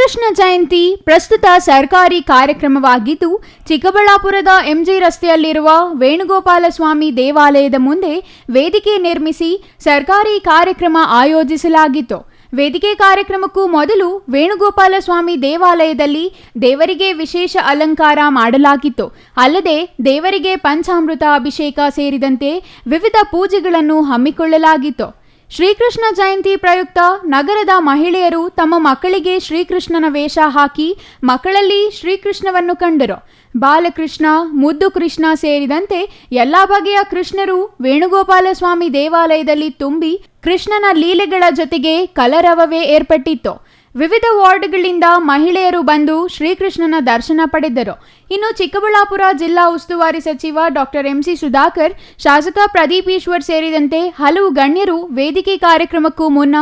ಶ್ರೀಕೃಷ್ಣ ಜಯಂತಿ ಪ್ರಸ್ತುತ ಸರ್ಕಾರಿ ಕಾರ್ಯಕ್ರಮವಾಗಿದ್ದು, ಚಿಕ್ಕಬಳ್ಳಾಪುರದ ಎಂಜಿ ರಸ್ತೆಯಲ್ಲಿರುವ ವೇಣುಗೋಪಾಲ ಸ್ವಾಮಿ ದೇವಾಲಯದ ಮುಂದೆ ವೇದಿಕೆ ನಿರ್ಮಿಸಿ ಸರ್ಕಾರಿ ಕಾರ್ಯಕ್ರಮ ಆಯೋಜಿಸಲಾಗಿತ್ತು. ವೇದಿಕೆ ಕಾರ್ಯಕ್ರಮಕ್ಕೂ ಮೊದಲು ವೇಣುಗೋಪಾಲ ಸ್ವಾಮಿ ದೇವಾಲಯದಲ್ಲಿ ದೇವರಿಗೆ ವಿಶೇಷ ಅಲಂಕಾರ ಮಾಡಲಾಗಿತ್ತು. ಅಲ್ಲದೆ ದೇವರಿಗೆ ಪಂಚಾಮೃತ ಅಭಿಷೇಕ ಸೇರಿದಂತೆ ವಿವಿಧ ಪೂಜೆಗಳನ್ನು ಹಮ್ಮಿಕೊಳ್ಳಲಾಗಿತ್ತು. ಶ್ರೀಕೃಷ್ಣ ಜಯಂತಿ ಪ್ರಯುಕ್ತ ನಗರದ ಮಹಿಳೆಯರು ತಮ್ಮ ಮಕ್ಕಳಿಗೆ ಶ್ರೀಕೃಷ್ಣನ ವೇಷ ಹಾಕಿ ಮಕ್ಕಳಲ್ಲಿ ಶ್ರೀಕೃಷ್ಣವನ್ನು ಕಂಡರು. ಬಾಲಕೃಷ್ಣ, ಮುದ್ದು ಕೃಷ್ಣ ಸೇರಿದಂತೆ ಎಲ್ಲಾ ಬಗೆಯ ಕೃಷ್ಣರು ವೇಣುಗೋಪಾಲ ಸ್ವಾಮಿ ದೇವಾಲಯದಲ್ಲಿ ತುಂಬಿ ಕೃಷ್ಣನ ಲೀಲೆಗಳ ಜೊತೆಗೆ ಕಲರವವೇ ಏರ್ಪಟ್ಟಿತ್ತು. ವಿವಿಧ ವಾರ್ಡ್ಗಳಿಂದ ಮಹಿಳೆಯರು ಬಂದು ಶ್ರೀಕೃಷ್ಣನ ದರ್ಶನ ಪಡೆದರು. ಇನ್ನು ಚಿಕ್ಕಬಳ್ಳಾಪುರ ಜಿಲ್ಲಾ ಉಸ್ತುವಾರಿ ಸಚಿವ ಡಾಕ್ಟರ್ ಎಂಸಿ ಸುಧಾಕರ್, ಶಾಸಕ ಪ್ರದೀಪ್ ಈಶ್ವರ್ ಸೇರಿದಂತೆ ಹಲವು ಗಣ್ಯರು ವೇದಿಕೆ ಕಾರ್ಯಕ್ರಮಕ್ಕೂ ಮುನ್ನ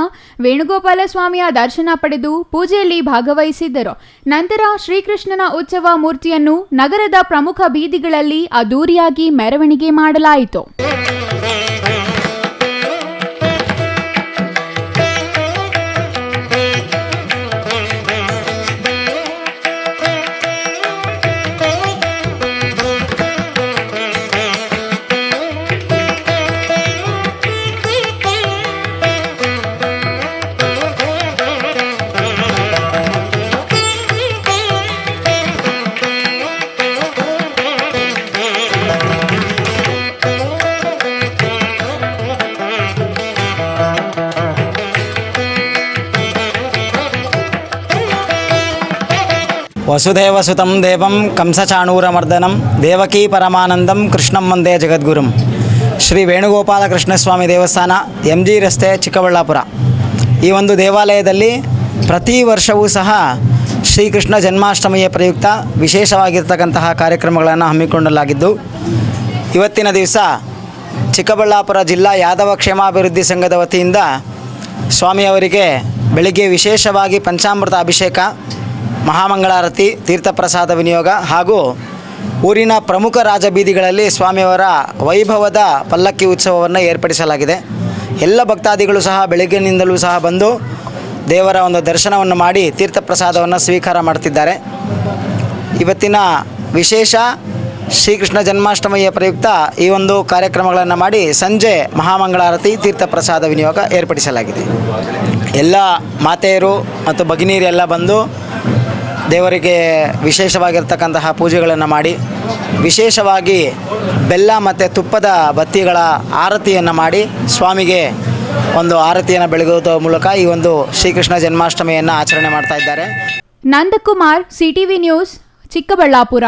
ವೇಣುಗೋಪಾಲ ಸ್ವಾಮಿಯ ದರ್ಶನ ಪಡೆದು ಪೂಜೆಯಲ್ಲಿ ಭಾಗವಹಿಸಿದ್ದರು. ನಂತರ ಶ್ರೀಕೃಷ್ಣನ ಉತ್ಸವ ಮೂರ್ತಿಯನ್ನು ನಗರದ ಪ್ರಮುಖ ಬೀದಿಗಳಲ್ಲಿ ಅದ್ದೂರಿಯಾಗಿ ಮೆರವಣಿಗೆ ಮಾಡಲಾಯಿತು. ವಸುದೇವಸುತಂ ದೇವಂ ಕಂಸಚಾಣೂರಮರ್ದನಂ ದೇವಕೀ ಪರಮಾನಂದಂ ಕೃಷ್ಣಂ ವಂದೇ ಜಗದ್ಗುರುಂ. ಶ್ರೀ ವೇಣುಗೋಪಾಲ ಕೃಷ್ಣಸ್ವಾಮಿ ದೇವಸ್ಥಾನ, ಎಂಜಿ ರಸ್ತೆ, ಚಿಕ್ಕಬಳ್ಳಾಪುರ. ಈ ಒಂದು ದೇವಾಲಯದಲ್ಲಿ ಪ್ರತಿ ವರ್ಷವೂ ಸಹ ಶ್ರೀಕೃಷ್ಣ ಜನ್ಮಾಷ್ಟಮಿಯ ಪ್ರಯುಕ್ತ ವಿಶೇಷವಾಗಿರ್ತಕ್ಕಂತಹ ಕಾರ್ಯಕ್ರಮಗಳನ್ನು ಹಮ್ಮಿಕೊಳ್ಳಲಾಗಿದ್ದು, ಇವತ್ತಿನ ದಿವಸ ಚಿಕ್ಕಬಳ್ಳಾಪುರ ಜಿಲ್ಲಾ ಯಾದವ ಕ್ಷೇಮಾಭಿವೃದ್ಧಿ ಸಂಘದ ವತಿಯಿಂದ ಸ್ವಾಮಿಯವರಿಗೆ ಬೆಳಿಗ್ಗೆ ವಿಶೇಷವಾಗಿ ಪಂಚಾಮೃತ ಅಭಿಷೇಕ, ಮಹಾಮಂಗಳಾರತಿ, ತೀರ್ಥಪ್ರಸಾದ ವಿನಿಯೋಗ ಹಾಗೂ ಊರಿನ ಪ್ರಮುಖ ರಾಜಬೀದಿಗಳಲ್ಲಿ ಸ್ವಾಮಿಯವರ ವೈಭವದ ಪಲ್ಲಕ್ಕಿ ಉತ್ಸವವನ್ನು ಏರ್ಪಡಿಸಲಾಗಿದೆ. ಎಲ್ಲ ಭಕ್ತಾದಿಗಳು ಸಹ ಬೆಳಗ್ಗಿನಿಂದಲೂ ಸಹ ಬಂದು ದೇವರ ಒಂದು ದರ್ಶನವನ್ನು ಮಾಡಿ ತೀರ್ಥಪ್ರಸಾದವನ್ನು ಸ್ವೀಕಾರ ಮಾಡ್ತಿದ್ದಾರೆ. ಇವತ್ತಿನ ವಿಶೇಷ ಶ್ರೀಕೃಷ್ಣ ಜನ್ಮಾಷ್ಟಮಿಯ ಪ್ರಯುಕ್ತ ಈ ಒಂದು ಕಾರ್ಯಕ್ರಮಗಳನ್ನು ಮಾಡಿ ಸಂಜೆ ಮಹಾಮಂಗಳಾರತಿ, ತೀರ್ಥಪ್ರಸಾದ ವಿನಿಯೋಗ ಏರ್ಪಡಿಸಲಾಗಿದೆ. ಎಲ್ಲ ಮಾತೆಯರು ಮತ್ತು ಭಗಿನಿಯರೆಲ್ಲ ಬಂದು ದೇವರಿಗೆ ವಿಶೇಷವಾಗಿರ್ತಕ್ಕಂತಹ ಪೂಜೆಗಳನ್ನು ಮಾಡಿ ವಿಶೇಷವಾಗಿ ಬೆಲ್ಲ ಮತ್ತು ತುಪ್ಪದ ಬತ್ತಿಗಳ ಆರತಿಯನ್ನು ಮಾಡಿ ಸ್ವಾಮಿಗೆ ಒಂದು ಆರತಿಯನ್ನು ಬೆಳಗುವುದರ ಮೂಲಕ ಈ ಒಂದು ಶ್ರೀಕೃಷ್ಣ ಜನ್ಮಾಷ್ಟಮಿಯನ್ನು ಆಚರಣೆ ಮಾಡ್ತಾ ಇದ್ದಾರೆ. Nandakumar, CTV news, Chikkaballapur.